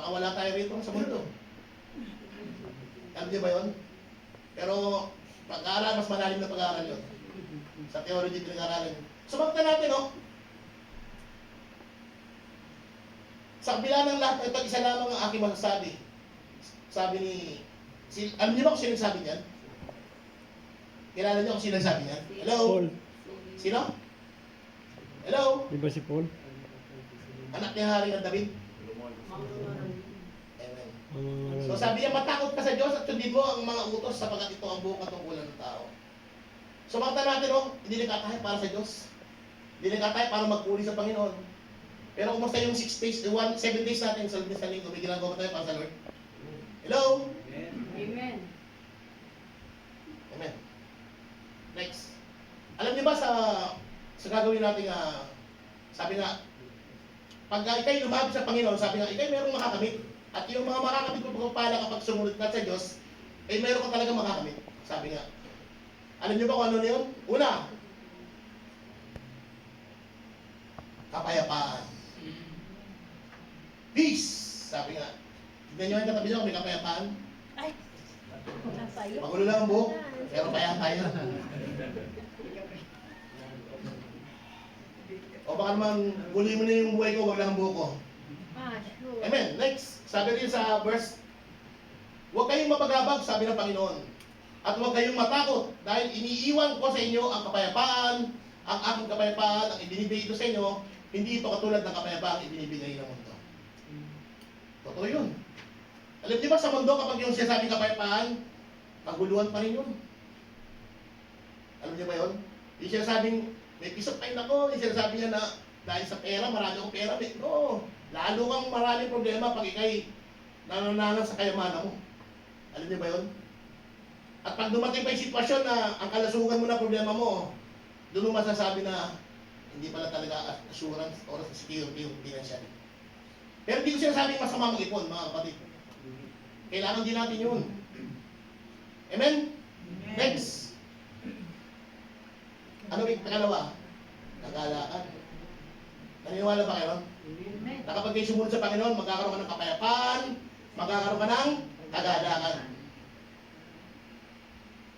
baka wala tayo rito sa mundo. Alam niyo ba yun? Pero pag-aaral, mas malalim na pag-aaral yun. Sa theology, pinag-aaralan yun. Sumakta natin, no? Sa kabila ng lahat, ito isa lamang ang aking masasabi. Sabi ni... alam niyo ba kung sino nagsabi niyan? Kilala niyo kung sino nagsabi niyan? Hello? Paul. Sino? Hello? Di ba si Paul? Anak ni Hari ng David? Amen. So sabi niya, matakot ka sa Diyos at sundin mo ang mga utos sapagkat ito ang buong katungkulan ng tao. So makita natin, oh, hindi nagkatahay para sa Diyos. Hindi nagkatahay para magpuri sa Panginoon. Pero kumusta yung 6 days, 7 days natin sa linggo, may ginagawa tayo para sa Lord? Hello? Amen. Amen. Next. Alam niyo ba sa gagawin natin, sabi nga, pag ikay lumabot sa Panginoon, sabi nga, ikay merong makakamit. At yung mga makakamit mo pagpapala kapag sumunod ka sa Diyos, eh meron ka talaga makakamit. Sabi nga. Alam niyo ba kung ano na yun? Una, kapayapaan. Peace! Sabi nga. Tignan niyo yung katabi niyo kung may kapayapaan. Ay, nasayo. Magulo lang ang buhok, pero payaan tayo. O baka naman, guli mo na yung buhay ko, wag lang ang buhok ko. Sure. Amen. Next, sabi rin sa verse, huwag kayong mapagabag, sabi ng Panginoon. At huwag kayong matakot, dahil iniiwan ko sa inyo ang kapayapaan, ang aking kapayapaan, ang ibinibigay ko sa inyo, hindi ito katulad ng kapayapaan ibinibigay ng mundo. Totoo yun. Alam niyo ba sa mundo kapag yung sinasabing kapayapaan, kaguluhan pa rin yun. Alam niyo ba yun? Yung sinasabing, may peace of mind ako, yung sinasabi niya na dahil sa pera, marami akong pera. No, lalo kang maraming problema pag ikay nanananan sa kayamanan mo. Alam niyo ba yun? At pag dumating pa yung sitwasyon na ang kalasugan mo na problema mo, doon mo masasabi na hindi pala talaga assurance or security yung financial. Pero hindi ko sinasabing masama mag-ipon, mga kapatid. Kailangan din natin yun. Amen? Next. Ano yung pangalawa? Kagalakan. Naniniwala ba kayo? Na kapag kayo sumunod sa Panginoon, magkakaroon ka ng kapayapaan, magkakaroon ka ng kagalakan.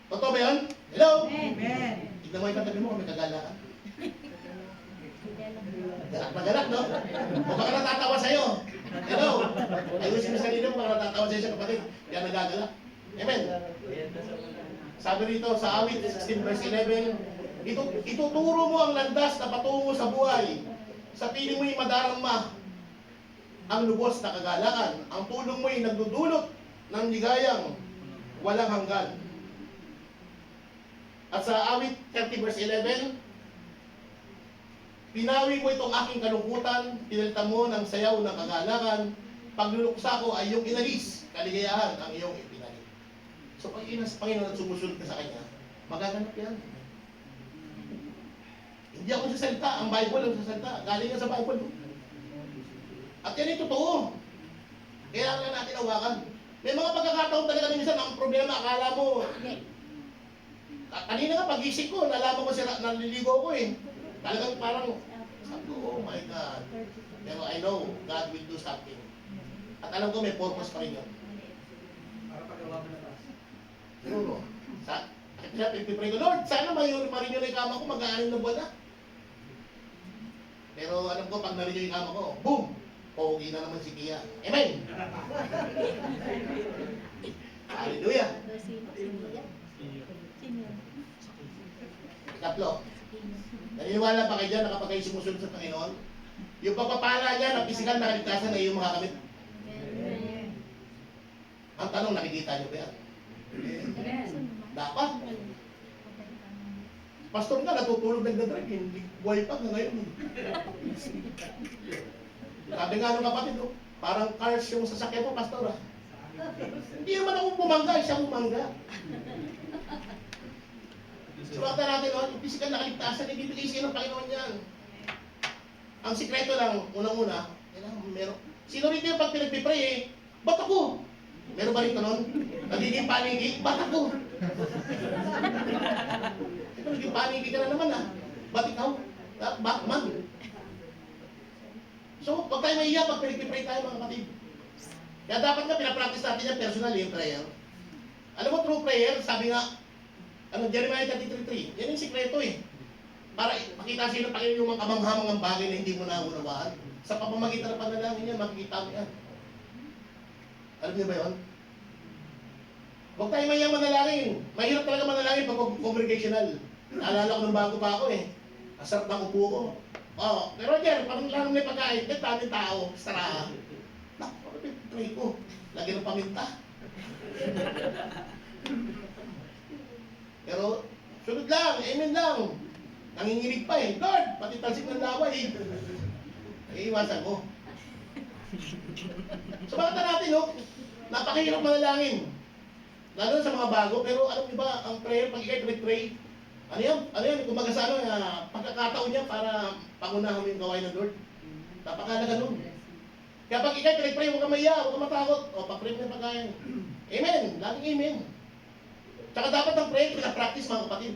Totoo ba yun? Hello? Amen. Tignan mo yung katabi mo, may kagalakan. Galak na galak, no? O baka natatawa sa'yo. Hello? Ayusin mo sarili mo, baka natatawa sa'yo sa kapatid. Kaya nagagalak. Amen? Sabi rito sa awit 16 verse 11, ituturo mo ang landas na patungo sa buhay. Sa piling mo'y madarama ang lubos na kagalakan. Ang tulong mo'y nagdudulot ng ligayang walang hanggan. At sa awit 30 verse 11, pinawi mo itong aking kalungkutan, pinalitan mo ng sayaw ng kagalakan, pagluluksa ko ay iyong inalis, kaligayahan ang iyong ipinalit. So pag inas Panginoon at sumusunod ka sa Kanya, magaganap yan. Hindi ako sasalita, ang Bible ang sasalita, galing nga sa Bible. At yan ay totoo. Kailangan natin awakan. May mga pagkakataon talaga minsan, ang problema, akala mo, kanina nga pag-isip ko, nalaman ko siya, naliligo ko eh. Talagang parang, sabi ko, oh my God. Pero I know, God will do something. At alam ko may purpose pa rin yun. Para pagawa mo na taas. Siguro. Kaya pipipray ko, Lord, sana marin yun yung kama ko, mag-aaning na buwan na. Pero alam ko, pag narin yung kama ko, boom! Pogi na naman si Kia. Amen! Hallelujah! Ikatlo. Naniniwala pa kayo dyan na kapag kayo sumusunod sa Panginoon, yung pagpapala niya na pisikal na kaligtasan na iyong makakamit. Ang tanong, nakikita niyo ba yan? Dapat. Pastor nga, natutulog nagdadrive, hindi buhay pa nga ngayon. Sabi nga nung kapatid, no? Parang cars yung sasakyan mo, pastor. Hindi naman ako bumangga, siya bumangga. So, bakit natin, no? Yung physical na kaligtasan, ibibigay sa'yo ng Panginoon yan. Ang sikreto lang, unang-una, meron. Sino rin yung pag pinagpipray eh, ba't ako? Meron ba rin ka nun? Nagiging panigi, ba't ako? Ito, naging panigi ka na naman ah. Ba't ikaw? Batman. So, huwag tayo maiya pag pinagpipray tayo mga kapatid. Kaya dapat nga pinapractice natin yung personal yung prayer. Alam mo, true prayer, sabi nga, Jeremiah 33:3, yan yung sikreto eh. Para makita sino Panginoon yung mga kamanghamangang bagay na hindi mo naunawaan. Sa pamamagitan ng panalangin yan, makikita mo yan. Alam niyo ba yun? Huwag tayo mayang manalangin. Mahirap talaga manalangin pag congregational. Naalala ko nung bago pa ako eh. Asarap ng upo ko. Oh, pero Roger, parang lang may pagkain. May daming tao. Sara. Naku, ano yung pray ko? Lagi ng paminta. Pero, sunod lang. Amen lang. Nanginginig pa eh. Lord, pati talsik ng laway. Iiwasan ko. So bakit natin, no? Napakahirap manalangin. Lalo sa mga bago, pero alam niyo ba, ang prayer, pag ikay pray, ano yan, kumbaga sa pagkakataon niya para pangunahan mo yung gawain ng Lord. Napakalaga nun. Kaya pag ikay pray, huwag ka maiya, huwag ka matakot. O, pag-pray mo yung pagkain. Amen, laging amen. Tsaka dapat ang prayer, pinapractice mga kapatid.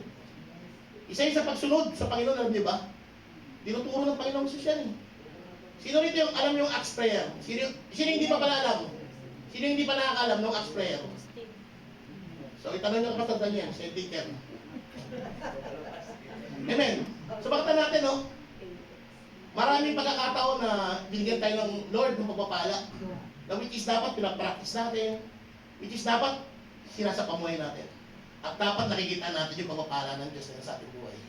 Isa sa pagsunod sa Panginoon, alam niyo ba? Tinuturo ng Panginoon Jesus yan eh. Sino rito yung alam yung Acts prayer? Sino hindi pa pala alam? Sino hindi pa nakakalam ng Acts prayer? So, itanong nyo kapatid niyan, sa Deacon. Amen. So, bakit natin, no? Maraming pagkakataon na binigyan tayo ng Lord ng pagpapala. Na which is dapat pinapractice natin. Which is dapat sinasapamuhay natin. At dapat nakikita natin yung pagpapala ng Diyos na sa ating buhay.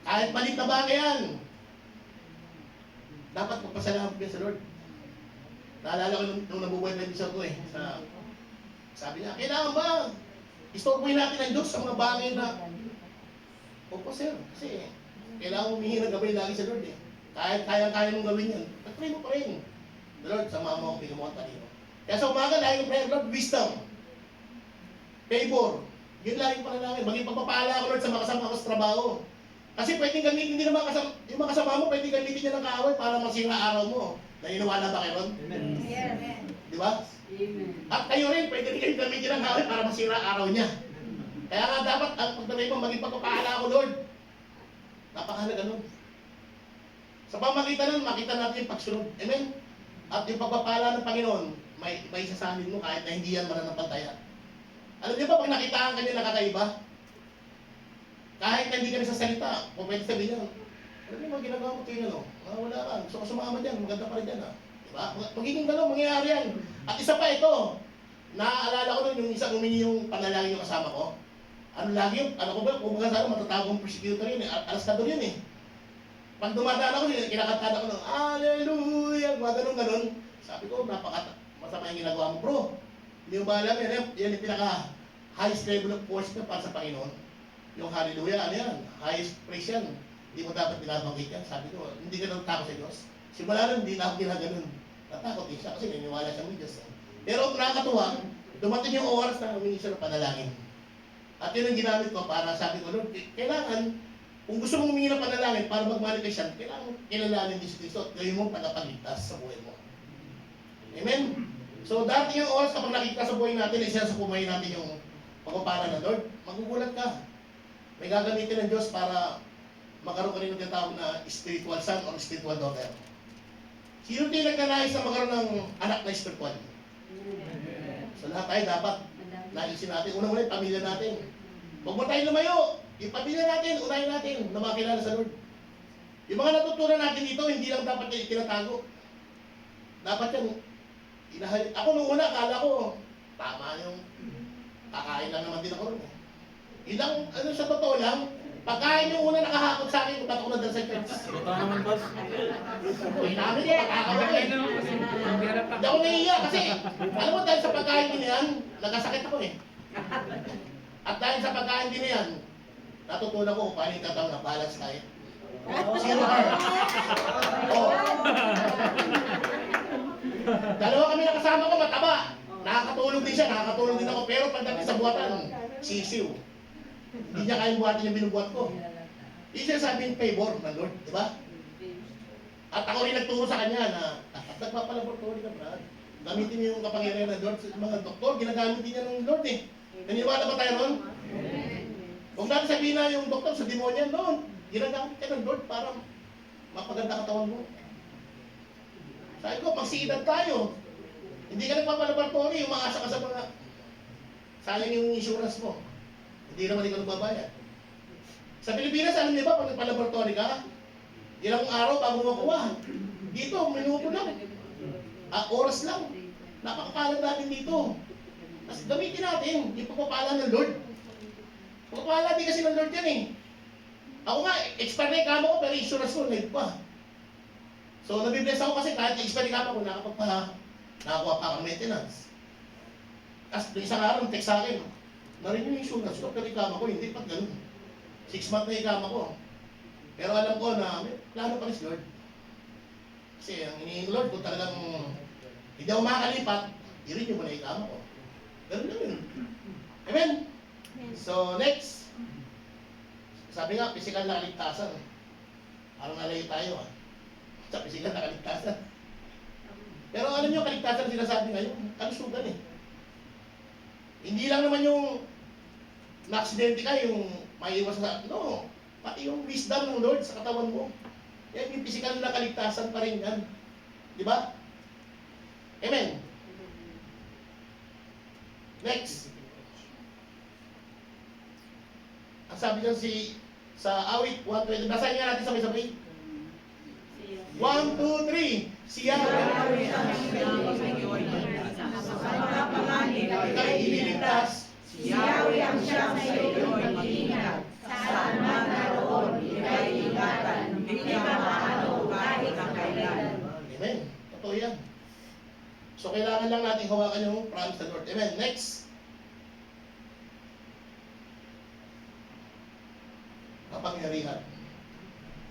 Kahit malit na bagay yan, dapat magpasalamat ko sa Lord. Naalala ko nung nabubuhay na bisyo ko eh. Sabi niya, kailangan ba istorbohin natin ang Diyos sa mga bagay na opo sir, kasi kailangan humingi ng gabay lagi sa Lord eh. Kahit kaya mong gawin yan, pag-pray mo pa rin. The Lord, sama mo ako, bigyan mo ang talino. Kaya sa umaga, lagi yung prayer, Lord, wisdom, favor, yun lagi yung panalangin. Maging pagpapala ako, Lord, sa mga kasama ko sa trabaho. Kasi pwedeng gamitin din naman yung mga kasama mo, pwedeng gamitin niya ng kaaway para masira araw mo. Naniniwala ba kayo ron? Amen. Amen. Di ba? Amen. At kayo rin, pwede rin kayo gamitin ng kaaway para masira araw niya. Kaya nga dapat, ang pagdamay mo, maging pagpapala ako, Lord. Napakahalaga nun. Sa pamagitan nun, makita natin yung pagsunod. Amen? At yung pagpapala ng Panginoon, may isasamin mo kahit na hindi yan mananampalaya. Alam niyo ba, pag nakitaan ka niya nakakaiba, kahit na hindi ka rin sa salita, kung pwede sabihin niya, alam niyo mga ginagawa mo kayo, no? Wala ka, gusto ko sumama dyan, maganda pa rin dyan, ha? Diba? Magiging gano'n, mangyayari yan. At isa pa ito, naaalala ko nun yung isang humingi yung panalangin yung kasama ko. Ano lagi yun? Ano ko ba? Kung mga sana matatawag ng persecutor yun eh. Alaskador yun eh. Pag dumadaan ako, kinakantana ko ng Hallelujah! Mga ganun-ganun. Sabi ko, masama yung ginagawa mo. Bro, hindi mo ba alam yan? Yan yung pinaka-highest level of worship para sa Panginoon. Yung Hallelujah, ano yan? Highest praise yan. Hindi mo dapat binabanggit yan. Sabi ko, hindi ka natakot sa Diyos. Simula nun, hindi na ako ginaganon. Natakot din siya kasi naniniwala siya ng Diyos. Pero nakakatuwa, dumating yung oras na humingi siya ng panalangin. At yun ang ginamit ko para sabi ko, Lord, kailangan, kung gusto mong humingi ng panalangin para mag-manifest yan, kailangan kilalanin din si Cristo at gawin mong tagapagligtas sa buhay mo. Amen? So, dati yung oras kapag nakita sa buhay natin, isa sa buhay natin yung pagpapala ng Lord, magugulat ka. May gagamitin ng Diyos para magkaroon ka rin ng tinatawag na spiritual son or spiritual daughter. Sino din nagkanais na magkaroon ng anak na spiritual? So, lahat tayo dapat naisin natin. Unang-una yung pamilya natin. Huwag mo tayo lumayo. Yung pamilya natin, unahin natin na makilala sa Lord. Yung mga natutunan natin dito, hindi lang dapat yung itinatago. Dapat yan, ako nung una, akala ko, tama yung kakain lang naman din ako rin. Ilang, sa totoo lang, pagkain yung una nakahakot sa akin, kung ba't ako nadal sa church. Totoo naman, boss. Uy, namin, pagkakawa eh. Hindi ako nahiya kasi, alam mo dahil sa pagkain din yan, nagkasakit ako eh. At dahil sa pagkain din yan, natutunan ko kung paano yung tatawag na balance diet. Zero carb. Oh. Dalawa kami nakasama ko, mataba. Nakakatulog din siya, nakakatulog din ako. Pero pagdating sa buhatan, sisiw. Hindi niya kayang buhatin yung binubuhat ko. Yung sinasabing favor ng Lord, di ba? At ako rin nagturo sa kanya na nagpapalaboratory ka, Brad. Gamitin niyo yung kapangyarihan ng Lord. Mga doktor, ginagamit din niya ng Lord eh. Naniniwala ba tayo ron? Huwag natin sabihin na yung doktor sa demonyan noon. Ginagamit ka ng Lord para mapaganda katawan mo. Sabi ko, pag siidad tayo, hindi Hindi ka nagpapalaboratory, umaasa ka sa mga sayang yung insurance mo. Hindi naman ikaw nagbabayad. Sa Pilipinas, alam niyo ba, pag nagpalaboratory ka, ilang araw bago makuha. Dito, minuto lang. Oras lang. Napakapalad natin dito. Kasi gamitin natin, yung pagpapala ng Lord. Pagpapala din kasi ng Lord yan eh. Ako nga, expire na yung kama ko, pero insurance ko, live pa. So, nabibless ako kasi kahit expire yung kama ko, nakakuha pa akong maintenance. Tapos, isang araw, text sa akin, narin yung insurance ko, pero yung kama ko, hindi pa ganun. 6 months na yung kama ko. Pero alam ko na, may plano pa rin si Lord. Kasi, ang hinihingi Lord, kung talagang hindi ako makakalipat, i-renew mo na yung kama ko. Ganun lang yun. Amen? So, next. Sabi nga, physical na kaligtasan. Parang nalayo tayo sa physical na kaligtasan. Pero alam nyo, kaligtasan na sinasabi ngayon, kalusugan eh. Hindi lang naman yung na-aksidente ka, yung maiiwas na, no. Pati yung wisdom ng Lord sa katawan mo. Yan yung physical na kaligtasan pa rin yan. Di ba? Amen. Next. Ang sabi niyan sa awit 120. Basahin nga natin sabay-sabay. 1, 2, 3. Siya ika'y ililigtas. Yahweh ang siyang sa iyo'y mag-iingat. Saan man naroon, ika'y ingatan. Hindi ka maano kahit ang kailan. Amen. Totoo yan. So, kailangan lang natin hawakan yung promise ng Lord. Amen. Next. Kapangyarihan.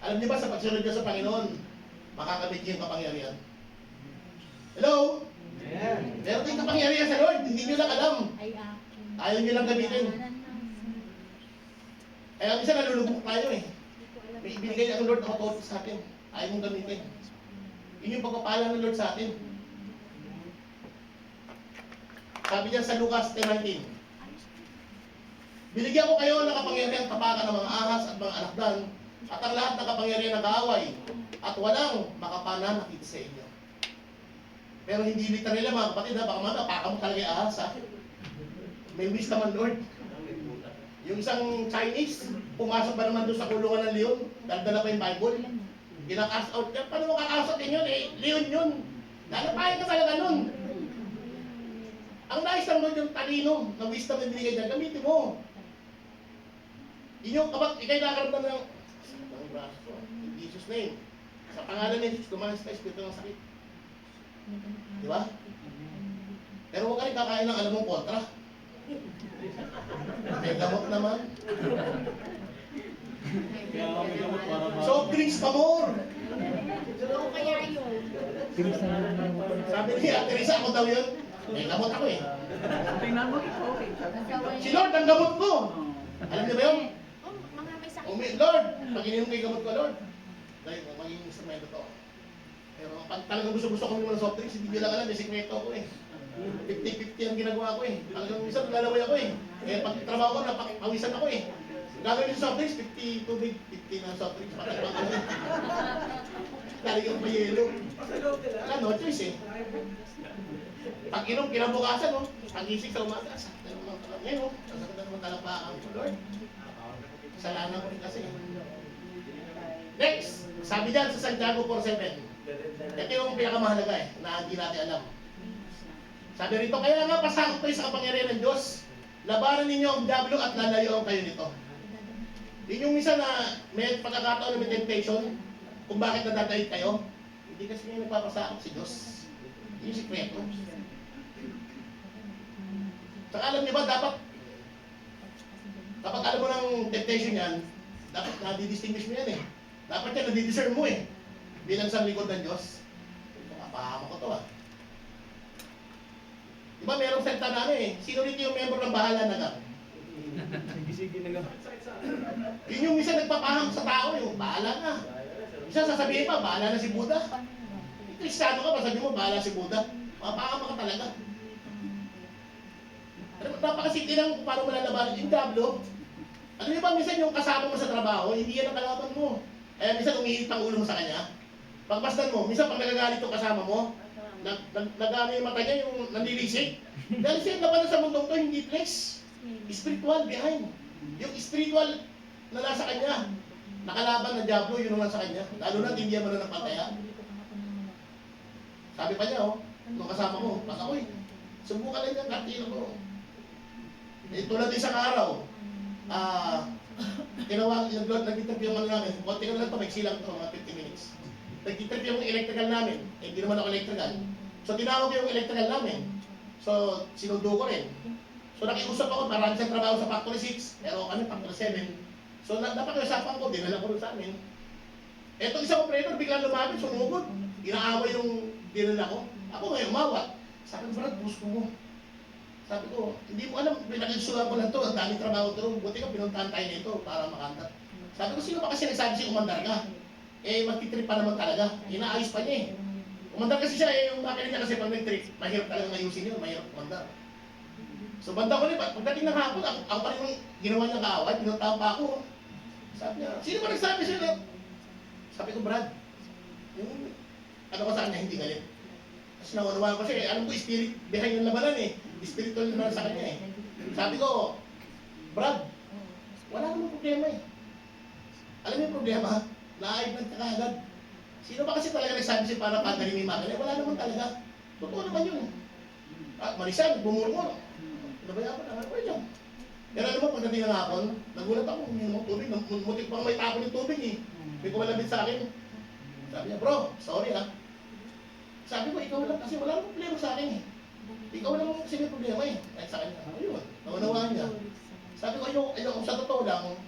Alam niyo ba sa pagsunod niyo sa Panginoon, makakamit niyo yung kapangyarihan? Hello? Amen. Meron din kapangyarihan sa Lord. Hindi niyo lang alam. Ay akin. Ayaw niyo lang gamitin. Kaya minsan nalulubog tayo eh. May ibinigay ang Lord ng authority sa atin. Ayaw mong gamitin. Yun yung pagpapala ng Lord sa atin. Sabi niya sa Lucas 10:19, binigyan ko kayo ng kapangyarihan tapakan ng mga ahas at mga alakdan at ang lahat ng kapangyarihan ng kaaway at walang makapananakit sa inyo. Pero hindi literal lang mga kapatid ha, baka mamaya paka mo talaga yung ahas ha. May wish naman Lord. Yung isang Chinese, pumasok ba naman doon sa kulungan ng leon, daldala pa yung Bible, ginaka-cast out niya. Paano mo kaka-cast out yun eh? Leon yun. Lalapayan ka talaga nun. Ang nais ng Lord yung talino na wisdom na binigay niya, gamitin mo. Yun yung kapag ikay nakaramdam ng braso ko, in Jesus' name. Sa pangalan ni Jesus, tumalas tayo espiritu ng sakit. Di ba? Pero huwag ka rin kakain ng alam mong kontra. May gamot naman. Soft drinks pa more. Oo, kaya yun. Sabi niya, Teresa, ako daw yun. May gamot ako eh. Tingnan mo ito, okay. Si Lord, ang gamot ko. Alam niyo ba yun? Oh, mga may sakit. Lord, pag ininom ko yung gamot ko, Lord, dahil magiging instrumento to. Pero pag talagang gusto ko ng soft drinks, hindi nyo lang alam, may sikreto ko eh. 50-50 ang ginagawa ko eh. Talagang minsan naglalaway ako eh. Eh pag trabaho ko, napawisan ako eh. Gagawin yung soft drinks, 50 tubig, 50 na soft drinks, patagpang ako eh. Talagang pa yelo. Wala, no choice eh. Pag inom, kinabukasan, no? Pagising sa umaga, sakta naman talaga. Ngayon, no? Sasakta naman talaga ko, Lord. Kasalanan ko rin kasi. Next, sabi dyan sa Santiago 4:7. Ito yung pinakamahalaga eh, na hindi natin alam. Sabi rito, kaya nga pasakot kayo sa kapangyarihan ng Diyos. Labanan ninyo ang diablo at lalayoan kayo nito. Yun yung minsan na may pagkakataon na may temptation, kung bakit nadadait kayo, hindi kasi may nagpapasakot si Diyos. Yung sikreto. Saka alam niyo ba, dapat kapag alam mo ng temptation yan, dapat nadidistinguish mo yan eh. Dapat yan, nadidiscern mo eh. Bilang sa likod ng Diyos. Napahama ko to ah. Diba merong salita na ano eh, sino rito yung member ng bahala na lang? Sige-sige na nga. Yun yung minsan nagpapaham sa tao, yung bahala na. Minsan sasabihin pa, bahala na si Buddha. Kristiyano ka, masabi mo, bahala si Buddha. Mapahama ka talaga. Napakasimple lang kung paano mo lalabanan yung diablo. Ano niyo ba, minsan yung kasama mo sa trabaho, hindi yan ang kalaban mo. Kaya minsan umiinit ang ulo mo sa kanya. Pagmasdan mo, minsan pag nagagalit yung kasama mo, nagano yung mata niya, yung nanlilisik. Dahil siya naman sa mundong to, hindi flesh. Spiritual behind. Yung spiritual na nasa kanya, nakalaban ng Diablo, yun naman sa kanya. Lalo na hindi naman ng pataya. Sabi pa niya, nung kasama ko, baka, uy, subukan lang yung kartila ko. Eh, tulad isang araw, tinawag, nag-interview yung ano namin, konti ka na lang ito, may silang ito, mga 50 minutes. Nag-interview yung electrical namin, eh, hindi naman ako electrical. So, tinawag yung electrical namin. So, sinundo ko rin. So, nakiusap ako, marami siyang trabaho sa Factory 6, pero kami Factory 7. So, napakiusapan ko, dinala ko rin sa amin. Etong isang operator, biglang lumapit, sumugod. Inaaway yung dinala ko. Ako ngayon, umawat. Sabi ko, Brad, gusto mo. Sabi ko, hindi mo alam, pinakisulan ko lang to, ang daming trabaho to. Buti ka, pinuntahan tayo nito para makantat. Sabi ko, sino ba kasi nagsabi si umandar ka? Eh, magtitrip pa naman talaga. Inaayos pa niya eh. Umandar kasi siya, yung makina niya kasi pag nag-trip, mahirap talagang ayusin yun, mahirap umandar. So, banda ko rin, pagdating ng hapon, ako pa rin yung ginawa niyang kaaway, pinuntahan pa ako. Sabi niya, sino ba nagsabi siya? Sabi ko, Brad, yung ano ko sa kanya, hindi galit. Kasi naunawaan ko siya eh, alam ko spirit behind yung labanan eh. Spiritual na sa kanya eh. Sabi ko, Brad, wala namang problema eh. Alam mo yung problema? Naayip ng kakagad. Sino ba kasi talaga nagsabi siya para pagaling yung makina? Wala naman talaga. Totoo naman yun. Marisan, bumurmur. Nabayaan ko na, ano yun? Pero alam mo, pagdating ng hapon, nagulat ako, uminom ng tubig, mutik pang may tapon yung tubig eh. May kumalabit sa akin. Sabi niya, bro, sorry ha. Sabi ko, ikaw lang kasi wala namang problema sa akin eh. Ikaw lang kasi may problema eh. Kahit sa kanya, ayun, naunawaan niya. Sabi ko, ayun, sa totoo lang,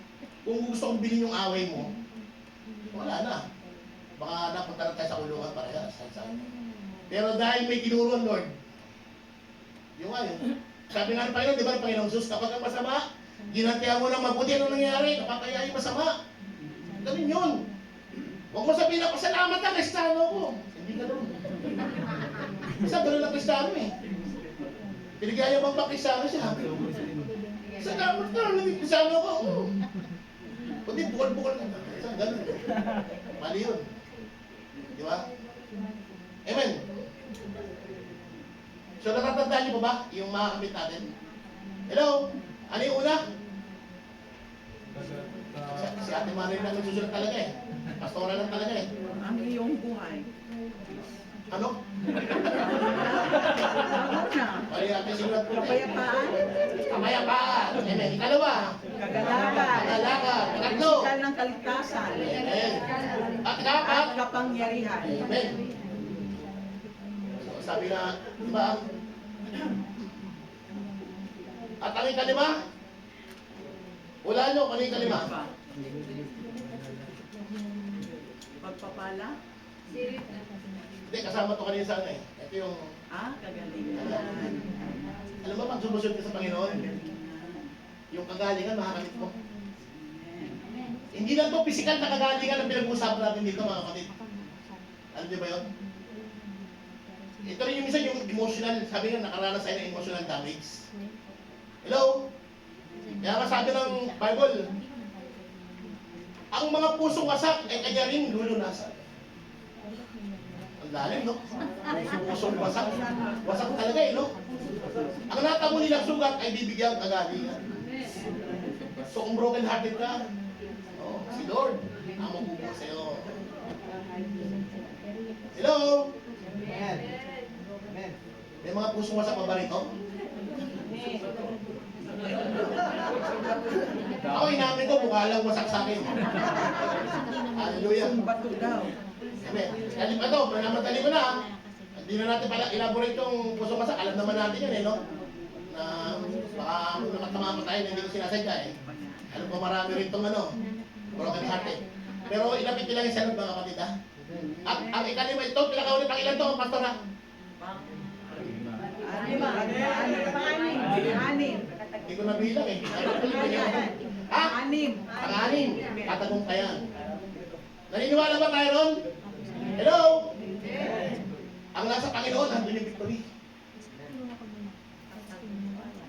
kung gusto kong bilhin yung away mo, wala na. Baka napunta na tayo sa kulungan parehas. Pero dahil may tinuruan, Lord, yung ayun, sabi nga ng Panginoon, di ba ng Panginoon Jesus, kapag ang masama, ginantihan mo ng mabuti, ano nangyari? Kapag yung masama. Ganun yun. Huwag mo sabihin na, pasalamat na, Kristiyano ko. Hindi ka doon. Isa, ganun ang Kristiyano eh. Pinigaya bang pa Kristiyano siya? Salamat ka, naging Kristiyano ko. Kundi bukol-bukol ka. Isa, ganun. Mali yun. Di ba? Amen. So, natatandaan niyo pa ba yung mga kamit natin? Hello? Ano yung una? Si Ate Marie lang nagsusulat talaga eh. Pastora lang talaga eh. Ang iyong buhay. Ano? Ano na? Mali Ate sinulat po. Kapayapaan. Kapayapaan. Amen. Ikalawa. Kagalakan. Kagalakan. Ikatlo. Pisikal ng kaligtasan. Amen. At At ikapat. kapangyarihan. Amen. So, sabi na, di ba? At ang ikalima? Wala nyo, ano yung ikalima? Pagpapala. Hindi, kasama to kanina sa ano eh. Ito yung, Kagalingan. alam mo, pag sumusunod ka sa Panginoon, yung kagalingan, makakamit mo. Hindi lang to physical na kagalingan ang pinag-uusapan natin dito, mga kapatid. Alam niyo ba yun? Ito rin yung minsan yung emotional, sabi nga nakaranas tayo ng emotional damage. Hello? Kaya nga sabi ng Bible, ang mga pusong wasak ay kanya rin lulunasan. Ang lalim, no? Pusong wasak. Wasak talaga eh, no? Ang natamo nilang sugat ay bibigyan kagalingan. So kung broken hearted ka, si Lord, ang mabubuo sa'yo. Hello? May mga pusong wasak pa ba rito? Ako inamin ko, mukha lang wasak sa akin. Hallelujah. Bato daw. Amen. Kalim pa to, namatali mo na. Hindi na natin pala elaborate yung pusong wasak. Alam naman natin yan eh, no? Na baka nakatama tayo na hindi ko sinasadya eh. Alam ko marami rin itong ano, broken hearted. Pero ilapit nila yung sanod mga kapatid ha. At ang ikalima ito, pinakaulit ang ilan to, pastor ha? Anim. Hindi ko nabilang eh. Ha? Anim. Ang-anim. Katagumpayan. Naniniwala ba tayo ron? Hello? Ang nasa Panginoon, nandun yung victory.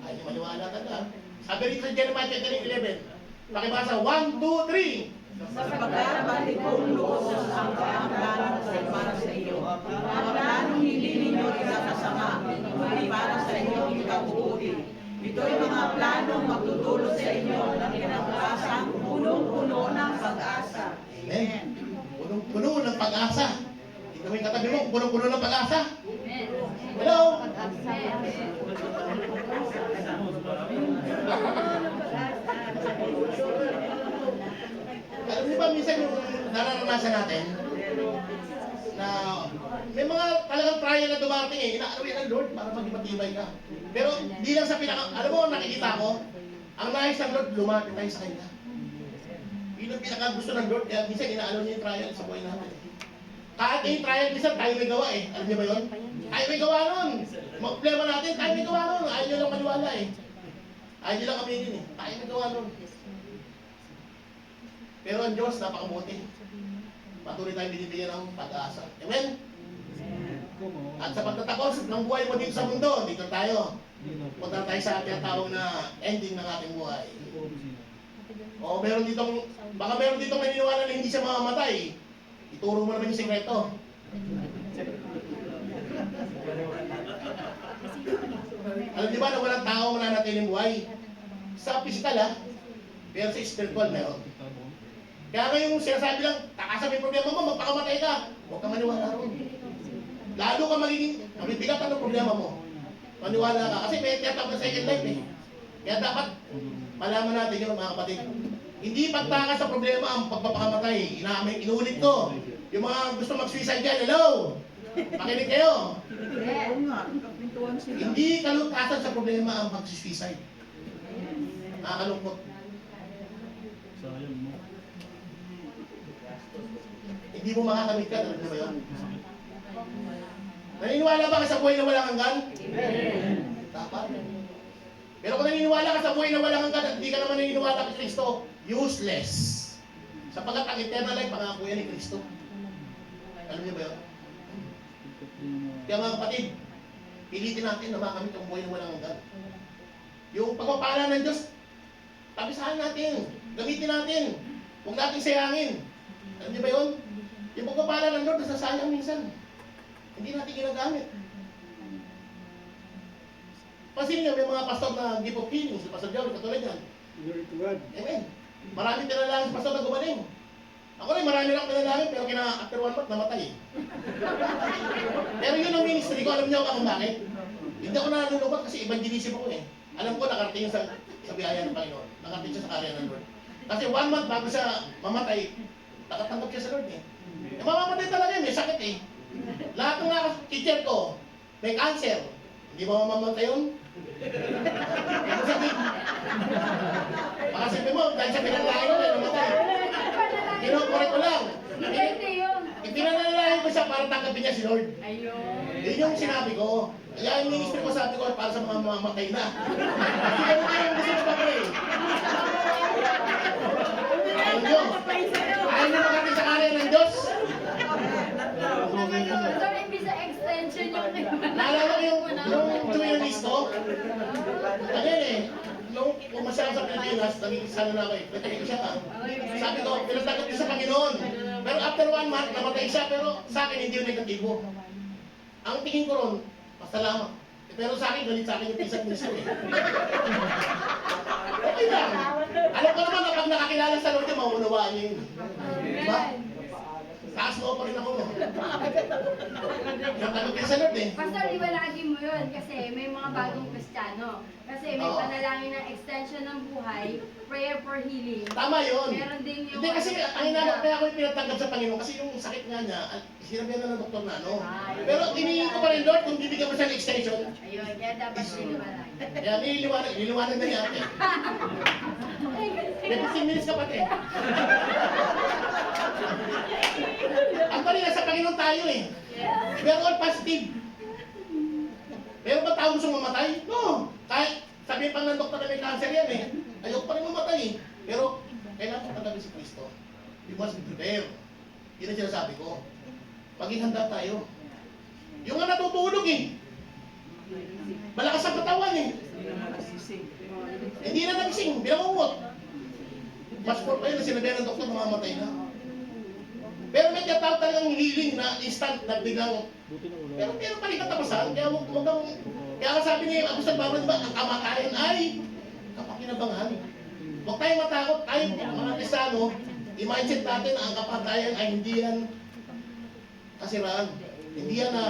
Ay, hindi maniwala ka na. Sabi rito sa Jeremiah 11, pakibasa, 1, 2, 3. Sapagkat balik kong loob ang plano para sa iyo. Ang planong hindi ninyo hindi nakasama, kundi para sa inyong ikabubuti. Ito'y mga planong magtutulot sa inyo ng kinabukasan, punong-puno ng pag-asa. Amen. Punong-puno ng pag-asa. Ito yung katabi mo, punong-puno ng pag-asa. Hello? Alam niyo ba minsan yung nararanasan natin na may mga talagang trial na dumarating eh, inaano yan ng Lord para maging matibay ka. Pero di lang sa alam mo, nakikita ko, ang nais ng Lord, lumapit tayo sa Kanya. Yun ang pinaka gusto ng Lord, kaya minsan inaano niya yung trial sa buhay natin. Kahit yung trial, minsan tayo may gawa eh. Alam niyo ba yun? Tayo may gawa nun. Problema natin, tayo may gawa nun. Ayaw niyo lang maniwala eh. Ayaw niyo lang aminin eh. Tayo may gawa nun. Pero ang Diyos, napakabuti. Patuloy tayong binibigyan ng pag-asa. Amen? At sa pagtatapos ng buhay mo dito sa mundo, dito tayo. Punta tayo sa tinatawag na ending ng ating buhay. O meron ditong, baka meron ditong naniniwala na hindi siya mamamatay. Ituro mo naman yung sikreto. Alam niyo ba na walang tao mananatiling buhay? Sa physical ha, pero sa spiritual meron. Kaya ngayong sinasabi lang, takasan mo yung problema mo, magpakamatay ka. Huwag ka maniwala ron. Lalo ka magiging, mabibigatan ng problema mo. Maniwala ka. Kasi may tiyatap na second life eh. Kaya dapat malaman natin yun mga kapatid. Hindi pagtakas sa problema ang pagpapakamatay. Inuulit ko. Yung mga gusto mag-suicide dyan, hello! Makinig kayo. Oo nga, kapintuan sila. Hindi kalutasan sa problema ang pag-suicide. Nakakalungkot. Sayang mo. Hindi mo makakamit ka, alam mo ba yun? Naniniwala ba ka sa buhay na walang hanggan? Dapat. Pero kung naniniwala ka sa buhay na walang hanggan at hindi ka naman naniniwala kay Kristo, useless. Sapagkat ang eternal life, pangako yan ni Kristo. Alam niyo ba yun? Kaya mga kapatid, pilitin natin na makamit ang buhay na walang hanggan. Yung pagpapala ng Diyos, tabisahan natin, gamitin natin, huwag natin sayangin. Alam niyo ba yun? Yung pagpapala ng Lord, nasasayang minsan. Hindi natin ginagamit. Pansinin niyo, may mga pastor na gift of healing, si Pastor Joel, katulad yan. Glory to God. Amen. Maraming pinalangin si pastor na gumaling. Ako rin, marami lang pinalangin, pero after 1 month, namatay. Pero yun ang ministry ko, alam niyo kung bakit? Hindi ako nanunubot kasi evangelism ako eh. Alam ko, nakarating sa biyaya ng Panginoon. Nakarating siya sa karya ng Lord. Kasi 1 month bago siya mamatay, nakatanggap siya sa Lord eh. Mamamatay talaga may sakit eh. Lahat ng mga teacher ko, may cancer. Hindi ba mamamatay yun? Baka sabi mo, dahil sa pinanalain ko, namatay. Kinukorek ko lang. Depende yun. Ipinanalain ko siya para tanggapin niya si Lord. Ayun. Yun yung sinabi ko. Kaya yung ministry ko sabi ko para sa mga mamamatay na. Kasi ganun kayo yung gusto ko pa pray. Ayaw nyo. Ayaw nyo makating sa karya ng Diyos. So, imbis sa extension yung Naalala ko yung Julianisto? Ano yan eh? Nung umasya sa Pilipinas, naging sana na ako eh. Pwede ko siya ha. Sabi ko, pinatanggap ko sa Panginoon. Pero after 1 month, namatay siya. Pero sa akin, hindi yung negatibo. Ang tingin ko ron, pasalamat. Pero sa akin, galit sa akin yung pisat ministro eh. Okay lang. Alam ko naman na pag nakakilala sa Lord, mauunawaan niya yun. Diba? Taas mo pa rin ako. Natanggap niya sa Lord eh. Pastor, iwalagi mo yun kasi may mga bagong Kristiyano. Kasi may Oo. panalangin ng extension ng buhay, prayer for healing. Tama yun. Meron din yung... Hindi kasi ang hinanap kaya ako yung pinatanggap sa Panginoon kasi yung sakit nga niya, sinabihan na ng doktor na ano. Pero iniingin ko pa rin Lord kung bibigyan mo siya ng extension. Ayun, kaya dapat iniwalagi. Kaya niliwanag na niya ate. May 15 minutes ka pati. Ang pali nasa Panginoon tayo eh. We are all positive. Meron ba tao gustong mamatay? No. Kahit sabihin pang ng doktor na may cancer yan eh. Ayoko pa rin mamatay eh. Pero kailangan mo tanggapin si Kristo. You must be prepared. Yun ang sinasabi ko. Maging handa tayo. Yung nga natutulog eh. Malakas ang katawan eh. Hindi na nagising, binangungot. Mas for kayo na sinabihan ng doktor, mamamatay na. Pero may tinatawag talagang healing na instant na biglang, Buti na ulo. pero pa rin katapasan, kaya huwag kang, kaya nga sabi ni Apostol Pablo, di ba, ang kamatayan ay kapakinabangan. Huwag tayong matakot, tayo mga Kristiyano, i-mindset natin na ang kamatayan ay hindi yan kasiraan. Hindi yan na,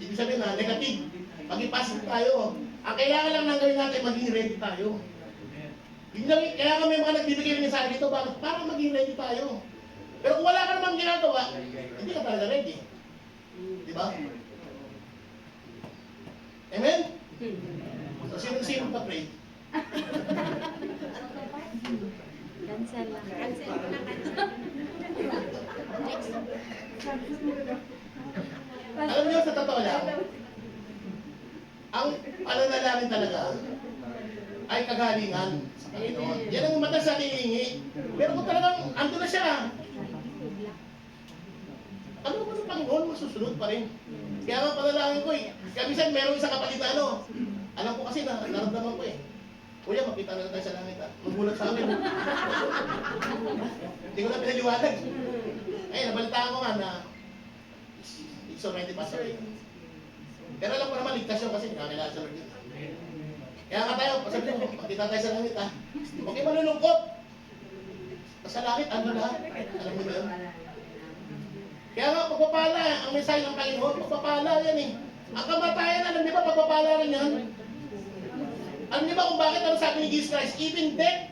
ibig sabihin na negative. Mag-i-positive tayo. Ang kailangan lang nang gawin natin, maging ready tayo. Kaya kami mga nagbibigay ng mensahe dito, bakit? Para maging ready tayo. Pero kung wala ka namang ginagawa, hindi ka talaga ready. Di ba? Amen? So, sino pa pray? Cancel lang. Cancel na Alam niyo, sa totoo lang, ang pananalangin talaga ay kagalingan sa Panginoon. Yan ang mata sa ating hihingi. Pero kung talagang ando na siya, ano mo ng Panginoon, masusunod pa rin. Kaya nga panalangin ko eh. Kaya minsan meron isang kapatid na ano, alam ko kasi na naramdaman ko eh. Kuya, makita na tayo sa langit ah. Magulat sa akin. Hindi ko na pinaliwanag. Eh, nabalitaan ko nga na it's already passed away. Pero alam ko naman, ligtas yun kasi nakakilala sa Lord yun. Kaya nga tayo, sabi ko, makita tayo sa langit ah. Okay, malulungkot. Sa langit, ano lahat? Alam mo ba yun? Kaya nga, pagpapala, ang mensahe ng Panginoon, pagpapala yan eh. Ang kamatayan, alam niyo ba, pagpapala rin yan? Alam niyo ba kung bakit ano sabi ni Jesus Christ? Even death,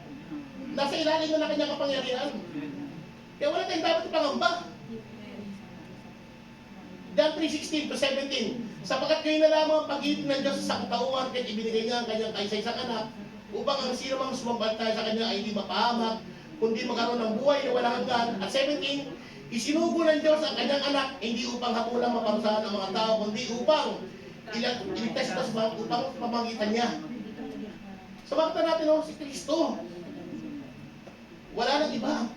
nasa ilalim na ng kanyang kapangyarihan. Kaya wala tayong dapat ipangamba. John 3:16 to 17. Sapagkat kayo na lamang ang pag-ibig ng Diyos sa katauhan kahit ibinigay niya ang kanyang kaisa-isang anak upang ang sino mang sumambantay sa kanya ay hindi mapahamak, kundi magkaroon ng buhay na walang hanggan. At 17, isinugo ng Diyos ang kanyang anak hindi upang hapulang maparusahan ang mga tao, kundi upang iligtas ito upang pamagitan niya. So makita natin si Kristo. Wala nang iba.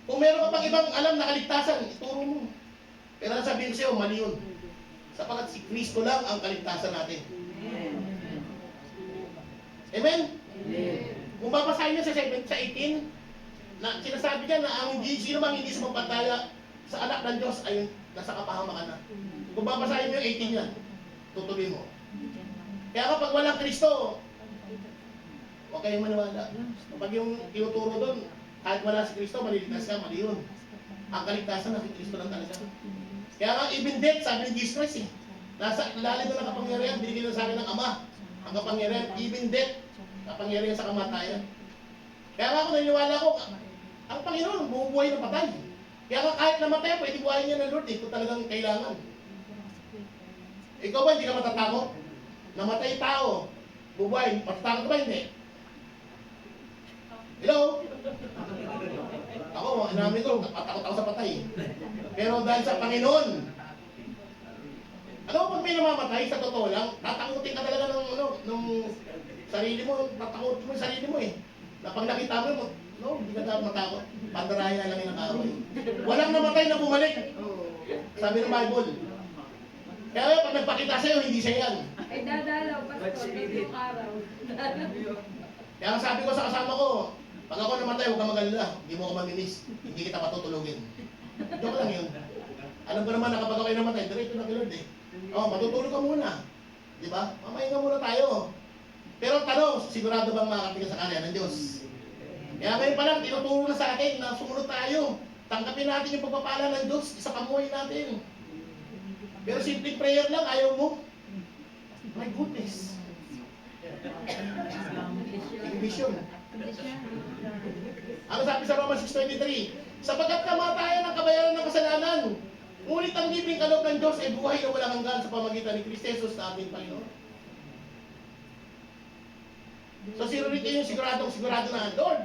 Kung meron ka pang ibang alam na kaligtasan, ituro mo. Pero sabihin ko sa'yo, mali yun. Sapagkat si Kristo lang ang kaligtasan natin. Amen? Kung babasahin niyo sa 18, na sinasabi niya na ang sino mang hindi sumampantaya sa anak ng Diyos ay nasa kapahamakan na. Kung babasahin niyo 18 yan, tutuloy mo. Kaya kapag walang Kristo, huwag kayong maniwala. Kapag yung tinuturo doon, kahit wala si Kristo, maliligtas ka, mali yun. Ang kaligtasan na si Kristo lang talaga. Kaya nga, even death, sabi ni Jesus Christ eh. Nasa ilalim na ng kapangyarihan, binigyan na sa akin ng Ama. Ang kapangyarihan, even death, kapangyarihan sa kamatayan. Kaya nga ako naniniwala ko, ang Panginoon, bumubuhay ng patay. Kaya nga kahit namatay, pwede buhayin niya ng Lord eh, kung talagang kailangan. Ikaw ba, hindi ka matatakot? Namatay tao, bubuhay, matatakot ba hindi? Hello? Ako, inamin ko, patakot ako sa patay. Pero dahil sa Panginoon, ano pag may namamatay, sa totoo lang, tatakutin ka talaga ng sarili mo, tatakutin mo yung sarili mo eh. Na pag nakita mo, no, hindi ka dapat matakot. Pandarayan lang yung nakaway. Walang namatay na bumalik. Sabi ng Bible. Kaya pag nagpakita sa'yo, hindi siya yan. Ay, dadalaw, pastor. Tatlong araw. Kaya ang sabi ko sa kasama ko, pag ako namatay, huwag kang mag-alala. Hindi mo ako mamimiss. Hindi kita matutulugin. Joke lang yun. Alam ko naman na kapag ako'y namatay, diretso na kay Lord eh. Matutulog ka muna. Di ba? Mamahinga muna tayo. Pero tanong, sigurado bang makakapit ka sa kanya ng Diyos? Kaya ngayon pa lang, tinuturo na sa atin na sumunod tayo. Tanggapin natin yung pagpapala ng Diyos sa pamuhay natin. Pero simple prayer lang, ayaw mo. My goodness. Vision. Ano sabi sa Romans 6:23? Sapagkat kamatayan ang kabayaran ng kasalanan, ngunit ang libreng kaloob ng Diyos ay buhay na walang hanggan sa pamagitan ni Kristo Jesus na aming Panginoon. So sino rito yung sigurado na, Lord,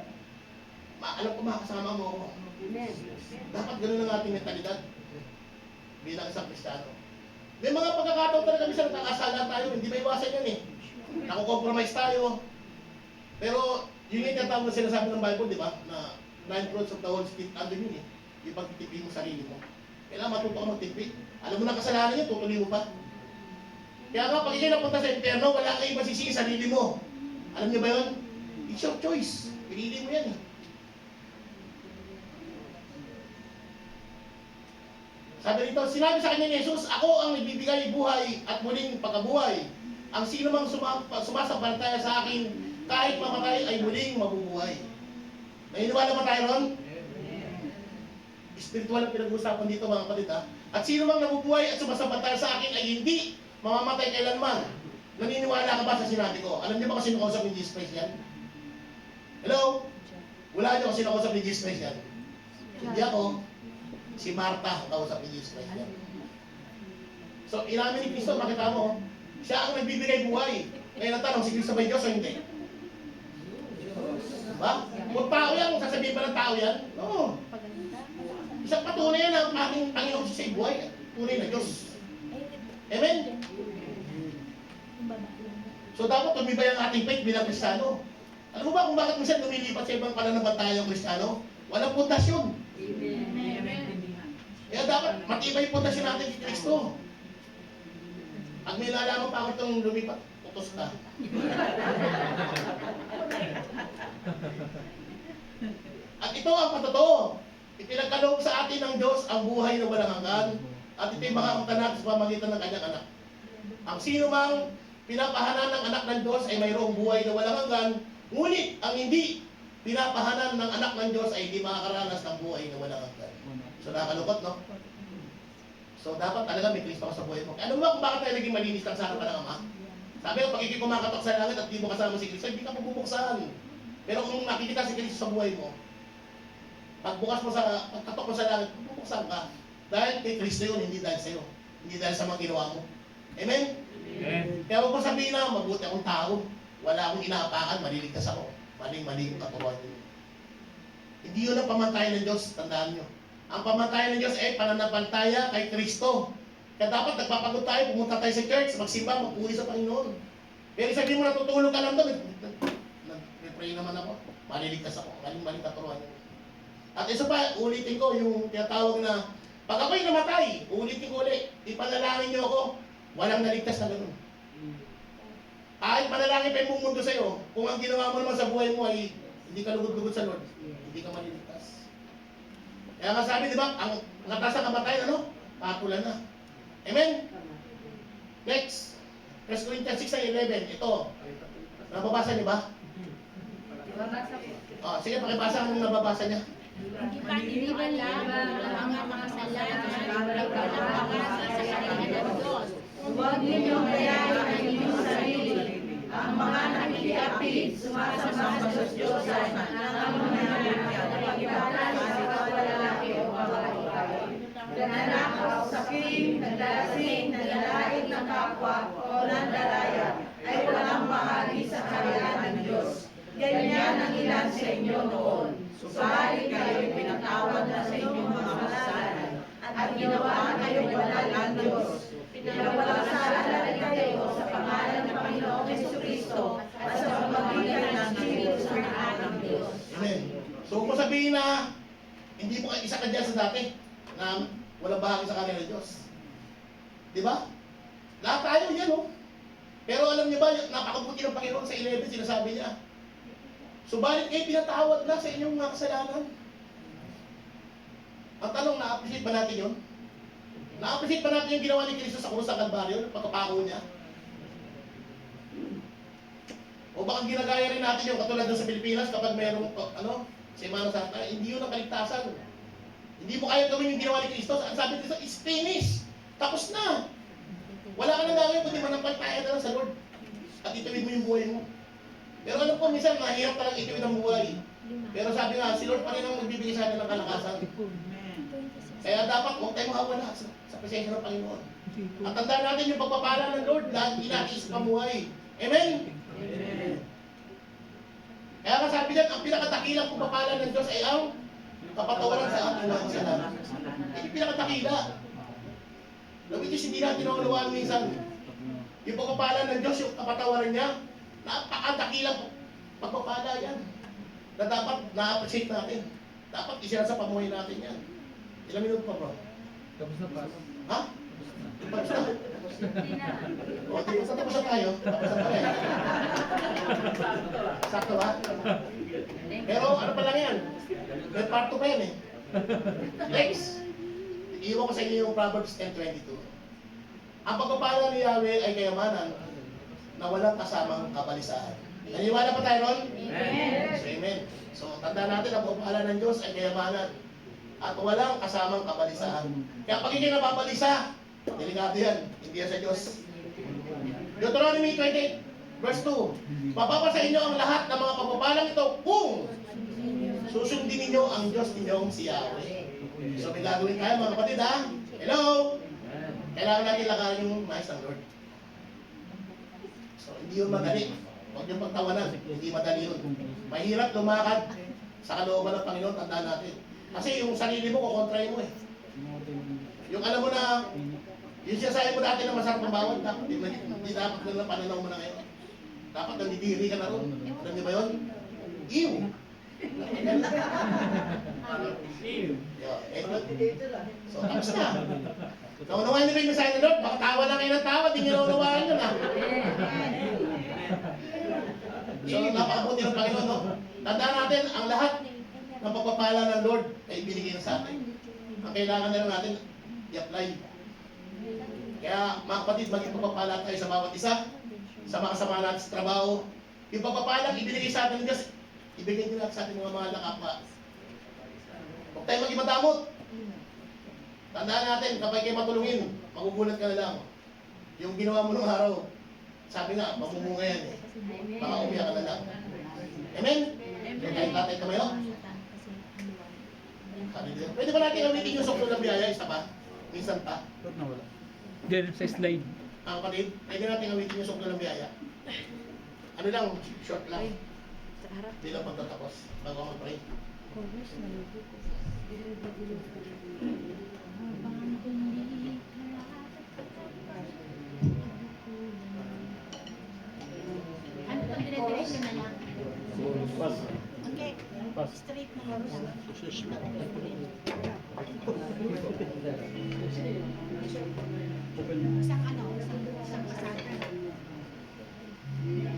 alam ko makakasama mo ako. Dapat ganun ang ating mentalidad bilang isang Kristiyano. May mga pagkakataon talaga minsan nakakasala tayo, hindi may iwasan yan eh. Nakukompromise tayo. Pero yun yung tinatawag na sinasabi ng Bible, di ba? Na 9 fruits of the Holy Spirit, ano yun eh. Yung pagtitipi mo sarili mo. Kailangan matuto ka magtipi. Alam mo na kasalanan niya, tutuloy mo pa. Kaya nga, pag ikaw napunta sa impyerno, wala kang iba sisingin sarili mo. Alam niyo ba yun? It's your choice. Pinili mo yan eh. Sabi rito, sinabi sa kanya ni Jesus, ako ang nagbibigay buhay at muling pagkabuhay. Ang sino mang sumasampalataya sa akin, kahit mamatay ay muling mabubuhay. Naniniwala ba tayo ron? Spiritual ang pinag-uusapan dito mga kapatid ha. At sino mang nabubuhay at sumasampalataya sa akin ay hindi mamamatay kailanman. Naniniwala ka ba sa sinabi ko? Alam niyo ba kasi nakausap ni Jesus Christ yan? Hello? Wala niyo kasi nakausap ni Jesus Christ yan? Hindi ako. Si Martha ang kausap ni Jesus Christ yan. So, inamin ni Kristo, makita mo, siya ang nagbibigay buhay. Ngayon ang tanong, si Kristo ba Diyos o hindi? Diba? Kung tao yan, sasabihin ba ng tao yan? Oo. Isang patunay yan ang ating Panginoon sa buhay. Tunay na Diyos. Amen? So dapat tumibay ang ating faith bilang Kristiyano. Alam mo ba kung bakit minsan lumilipat sa ibang pananampalataya ang Kristiyano? Walang pundasyon. Kaya dapat matibay yung pundasyon natin kay Kristo. Pag may lalaman pa ako itong lumipat, utos ka. At ito ang patotoo. Ipinagkaloob sa atin ng Diyos ang buhay na walang hanggan. At ito'y makakamtan natin sa pamagitan ng kanyang anak. Ang sino mang pinapahanan ng anak ng Diyos ay mayroong buhay na walang hanggan. Ngunit ang hindi pinapahanan ng anak ng Diyos ay hindi makakaranas ng buhay na walang hanggan. So nakakalungkot, no? So dapat talaga may Kristo ka sa buhay mo. Alam mo ba kung bakit tayo naging malinis lang sa harapan ng Ama? Sabi ko, pag kumakatok sa langit at di mo kasama si Kristo, hindi ka bubuksan. Pero kung makikita si Kristo sa buhay mo, pagkatok mo sa langit, bubuksan ka. Dahil kay Kristo yun, hindi dahil sa'yo. Hindi dahil sa mga ginawa mo. Amen? Amen. Kaya huwag mo sabihin na, mabuti akong tao. Wala akong inaapakan, maliligtas ako. Maling-mali yung katuruan niyo. Hindi yun ang pamantayan ng Diyos, tandaan nyo. Ang pamantayan ng Diyos ay pananampalataya kay Kristo. Kaya dapat nagpapagod tayo, pumunta tayo sa church, magsimba, magpuri sa Panginoon. Pero sabihin mo natutulog ka lang doon, nag-pray naman ako, maliligtas ako, maling-mali katuruan niyo. At isa pa, ulitin ko yung tinatawag na, pag ako'y namatay, ulitin ko ulit, ipanalangin niyo ako, walang naligtas na ganun. Kahit panalangin pa yung mundo sa'yo, kung ang ginawa mo naman sa buhay mo ay hindi ka lugod-lugod sa Lord, hindi ka maliligtas. Kaya nga sabi, di ba, ang natas ng kamatayan, ano? Papulan na. Amen? Next, 1 Corinthians 6:11, ito. Nababasa niyo ba? Oh, sige, pakibasa ang nababasa niya. Hindi ba ang mga sala na sa kanila ng Diyos? Huwag ninyong dayain ang inyong sarili. Ang mga nakikiapid, sumasama sa Diyos ay napagibala sa kawalalaki o kababae. Nanakaw, sakim, naglalasing, nanlalait ng kapwa o nandalaya ay walang bahagi sa kaharian ng Diyos. Ganyan ang ilan sa inyo noon. Subalit kayo'y pinatawad na sa inyong mga kasalanan at ginawa kayong banal ng Diyos. Pinagpapasalanan kayo sa pangalan ng Panginoong Jesucristo at sa pamamagitan ng Espiritu Santo ng Diyos. Amen. So kung sabihin na, hindi mo isa ka dyan sa dati, na walang bahagi sa kanila ng Diyos. Di ba? Lahat tayo yan, oh. Pero alam niyo ba, napakabuti ng Panginoon sa 11, sinasabi niya, subalit kayo pinatawad na sa inyong mga kasalanan. Ang tanong, na-appreciate ba natin yun? Na-appreciate ba natin yung ginawa ni Cristo sa krus sa Kalbaryo, pagkapako niya? O baka ginagaya rin natin yung katulad doon sa Pilipinas kapag mayroong, Semana Santa, hindi yun ang kaligtasan. Hindi mo kaya gawin yung ginawa ni Cristo. Ang sabi ni Cristo, it's finished. Tapos na. Wala ka nang gagawin kundi manampalataya ka lang sa Lord. At ituwid mo yung buhay mo. Pero alam ko, minsan, mahirap talagang ituwid ang buhay. Pero sabi nga, si Lord pa rin ang magbibigay sa atin ng kalakasan. Kaya dapat, huwag tayo makawala sa presensya ng Panginoon. At tandaan natin yung pagpapala ng Lord dahil inatis sa pamuhay. Amen? Amen. Kaya nga sabi niyan, ang pinakatakilang pagpapala ng Diyos ay ang kapatawaran sa ating mga kasalanan. Ay yung pinakatakila. Which is hindi natin nakalawaan minsan. Yung pagpapala ng Diyos, yung kapatawaran niya, napakatakilang pagpapala yan. Na dapat na-appreciate natin. Dapat isa sa pamuhay natin yan. Ilang minuto pa, bro? Tapos na pa. Ha? Tapos na? Hindi na. O, tapos na tayo. Tapos na tayo. Sakto ba? Pero ano pa lang yan? May part 2 pa yan eh. Next. Iwan ko sa inyo yung Proverbs 10:22. Ang pagpapala ni Yahweh ay kayamanan na walang kasamang kabalisahan. Naniwala pa tayo ron? Amen. So, amen. So, tanda natin ang pagpapala ng Diyos ay kayamanan at walang kasamang kabalisahan. Kaya pag hindi nababalisa, delikado yan. Hindi yan sa Diyos. Deuteronomy 28, verse 2. Mapapasa inyo ang lahat ng mga pagpapalang ito kung susundin ninyo ang Diyos ninyong si Yahweh. So, may gagawin tayo mga kapatid, ha? Hello? Kailangan natin lakaran yung nais ng Lord. So, hindi yun madali. Huwag yung pagtawanan. Hindi madali yun. Mahirap lumakad sa kalooban ng Panginoon, tandaan natin. Kasi yung sarili mo, kukontrahin mo eh. Yung alam mo na, yung sinasabi mo dati na masarap ang bawal, dapat hindi dapat na pananaw mo na ngayon. Dapat nandidiri ka na ron. Alam niyo ba yun? Ew! So, tapos na. Naunawaan niyo ba yung mensahe ng Lord? Baka tawa lang kayo ng tawa, di niyo naunawaan yun, ha? So, napakabuti ng Panginoon, no? Tandaan natin, ang lahat ng pagpapala ng Lord ay binigay na sa atin. Ang kailangan na lang natin, i-apply. Kaya, mga kapatid, maging pagpapala tayo sa bawat isa, sa mga kasama natin sa trabaho. Yung pagpapalang ibinigay sa atin ng Diyos, ibigay din natin sa ating mga mahal na kapwa. Huwag tayo maging madamot. Tandaan natin, kapag kayo matulungin, magugulat ka na lang. Yung ginawa mo nung araw, sabi nga, mamumunga yan eh. Baka umiyak ka na lang. Amen? Yung kahit tatay kamayo. Hallelujah. Pwede ba natin awitin yung suklo ng biyaya? Isa pa? Minsan pa? Ba't nawala? Diyan, sa slide. Ang kapatid, pwede natin awitin yung suklo ng biyaya. Ano lang, short lang. Hindi lang pagtatapos. Bago ako mag-pray. Ano pag dire-diretso na lang? Pas. Okay. Pas. Straight na lang. Open. Isang ano, isang pasada. Tiyak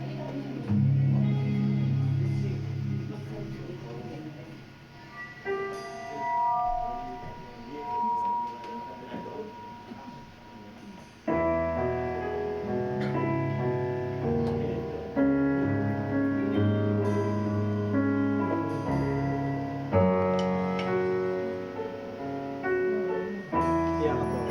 ako.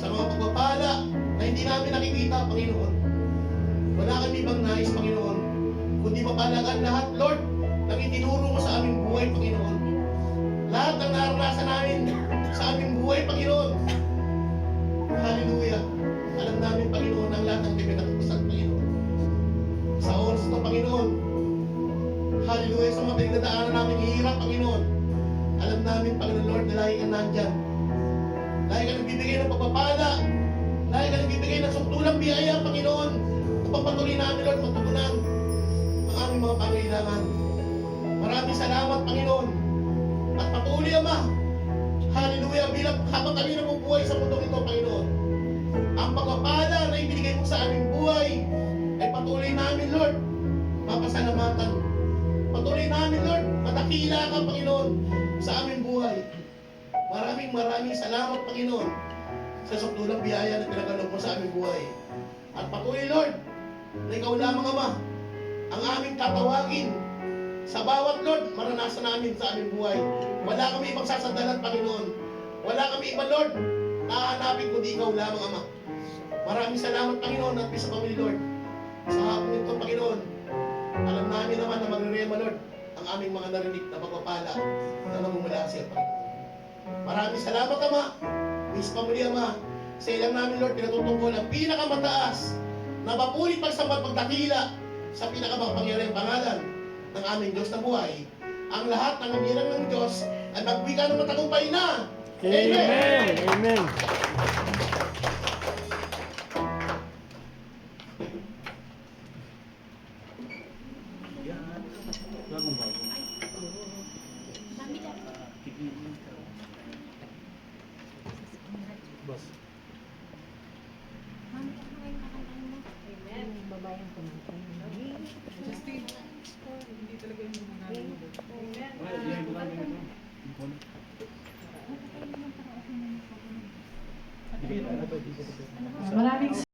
Sa mga pagpapala na hindi namin nakikita, Panginoon, wala kami ibang nais, Panginoon, kundi mapalagan lahat, Lord, ng itinuro mo sa aming buhay, Panginoon. Lahat ng naranasan namin sa aming buhay, Panginoon. Hallelujah. Alam namin, Panginoon, ang lahat ng pinagkatusan, Panginoon. Sa oras ito, Panginoon. Hallelujah. Sa mga pinagdadaanan namin hirap, Panginoon. Alam namin, Panginoon Lord, na lagi kang nandyan. Lagi ka nagbibigay ng pagpapala. Lagi ka nagbibigay ng suktulang biyaya, Panginoon. Upang patuloy namin, Lord, matugunan ang aming mga pangailangan. Maraming salamat, Panginoon. At patuloy, Ama. Hallelujah. Bilang habang kami nabubuhay sa mundong ito, Panginoon. Ang pagpapala na ibinigay mo sa aming buhay ay patuloy namin, Lord, mapasalamatan. Patuloy namin, Lord, matakila ka, Panginoon, sa aming buhay. Maraming salamat, Panginoon, sa sukdulang biyaya na pinagkaloob mo sa aming buhay. At patuloy, Lord, na ikaw lamang, Ama, ang aming tatawagin sa bawat, Lord, maranasan namin sa aming buhay. Wala kami ibang sasandalan, Panginoon. Wala kami iba, Lord, Nahanapin ko di ikaw lamang, Ama. Maraming salamat, Panginoon, at sa pamilya, Lord. Sa hapon ito, Panginoon, alam namin naman na magre-rema, Lord, ang aming mga narinig na pagpapala na namumula sa iyo, Panginoon. Maraming salamat, Ama. Sa pamilya, Ama. Sa ilang namin, Lord, pinatutungkol ang pinakamataas na mapulit pagsambat pagdakila sa pinakamakapangyarihang pangalan ng aming Diyos na buhay. Ang lahat ng hinilang ng Diyos ay magwika ng matagumpay na. Amen. Amen. Bagong bago. Boss. Ay, yan ito kami ito. Hindi kita.